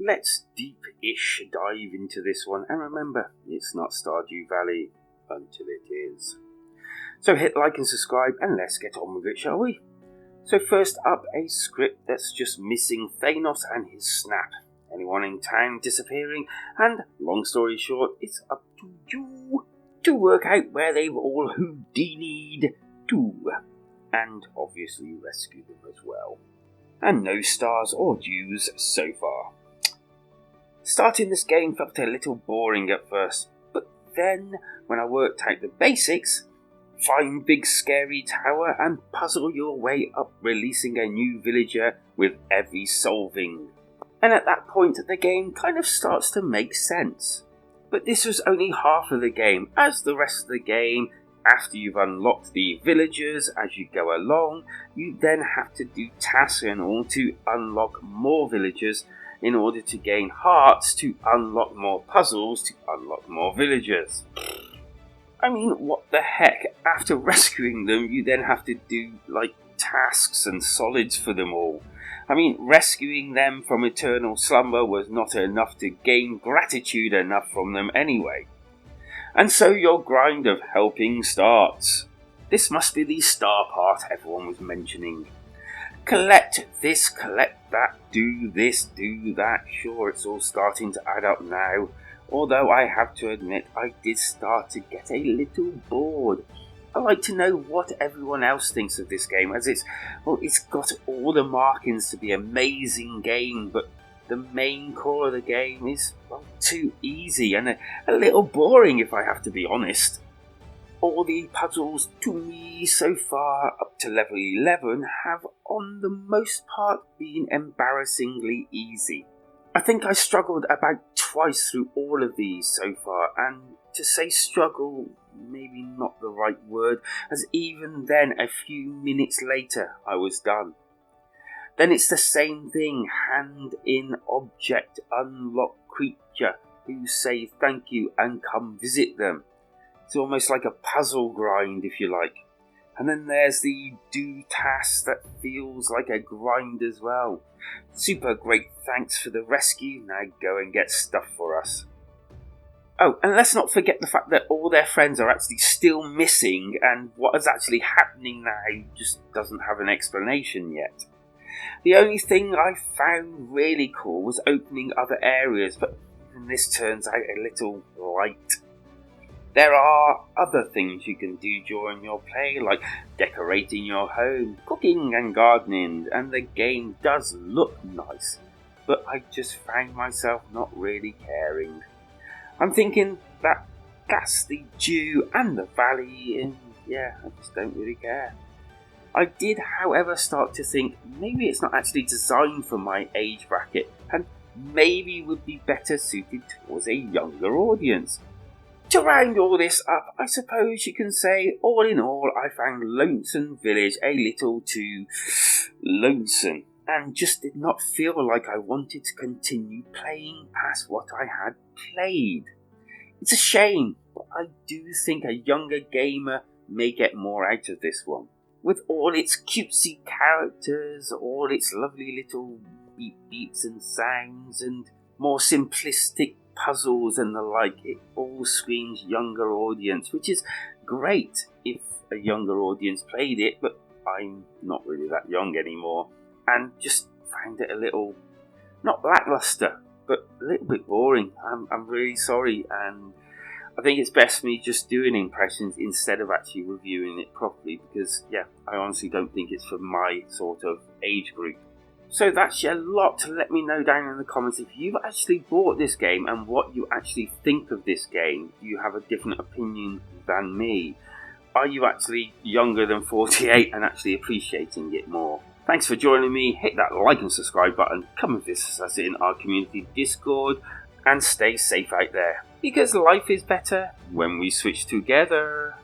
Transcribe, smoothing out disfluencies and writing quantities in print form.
let's deep-ish dive into this one, and remember, it's not Stardew Valley until it is. So hit like and subscribe, and let's get on with it, shall we? So first up, a script that's just missing Thanos and his snap. Anyone in town disappearing, and long story short, it's up to you to work out where they've all Houdini'd to, and obviously rescue them as well. And no stars or dews so far. Starting this game felt a little boring at first, but then when I worked out the basics, find big scary tower and puzzle your way up, releasing a new villager with every solving. And at that point the game kind of starts to make sense. But this was only half of the game, as the rest of the game, after you've unlocked the villagers as you go along, you then have to do tasks in order to unlock more villagers, in order to gain hearts to unlock more puzzles to unlock more villagers. I mean, what the heck? After rescuing them, you then have to do, tasks and solids for them all. I mean, rescuing them from eternal slumber was not enough to gain gratitude enough from them anyway. And so your grind of helping starts. This must be the star part everyone was mentioning. Collect this, collect that, do this, do that. Sure, it's all starting to add up now. Although I have to admit, I did start to get a little bored. I like to know what everyone else thinks of this game, as it's got all the markings to be an amazing game, but the main core of the game is, too easy and a little boring if I have to be honest. All the puzzles, to me so far, up to level 11, have on the most part been embarrassingly easy. I think I struggled about twice through all of these so far, and to say struggle, maybe not the right word, as even then a few minutes later I was done. Then it's the same thing, hand in object, unlock creature, who say thank you and come visit them. It's almost like a puzzle grind if you like. And then there's the do task that feels like a grind as well. Super great, thanks for the rescue, now go and get stuff for us. Oh, and let's not forget the fact that all their friends are actually still missing, and what is actually happening now just doesn't have an explanation yet. The only thing I found really cool was opening other areas, but even this turns out a little light. There are other things you can do during your play, like decorating your home, cooking and gardening, and the game does look nice, but I just found myself not really caring. I'm thinking that that's the dew and the valley, and yeah, I just don't really care. I did, however, start to think maybe it's not actually designed for my age bracket, and maybe would be better suited towards a younger audience. To round all this up, I suppose you can say, all in all, I found Lonesome Village a little too lonesome, and just did not feel like I wanted to continue playing past what I had played. It's a shame, but I do think a younger gamer may get more out of this one. With all its cutesy characters, all its lovely little beep beeps and sounds, and more simplistic puzzles and the like, it all screams younger audience, which is great if a younger audience played it, but I'm not really that young anymore, and just found it a little, not lackluster, but a little bit boring. I'm really sorry, and I think it's best me just doing impressions instead of actually reviewing it properly, because I honestly don't think it's for my sort of age group. So that's a lot to let me know down in the comments if you've actually bought this game and what you actually think of this game. Do you have a different opinion than me? Are you actually younger than 48 and actually appreciating it more? Thanks for joining me. Hit that like and subscribe button. Come and visit us in our community Discord, and stay safe out there, because life is better when we switch together.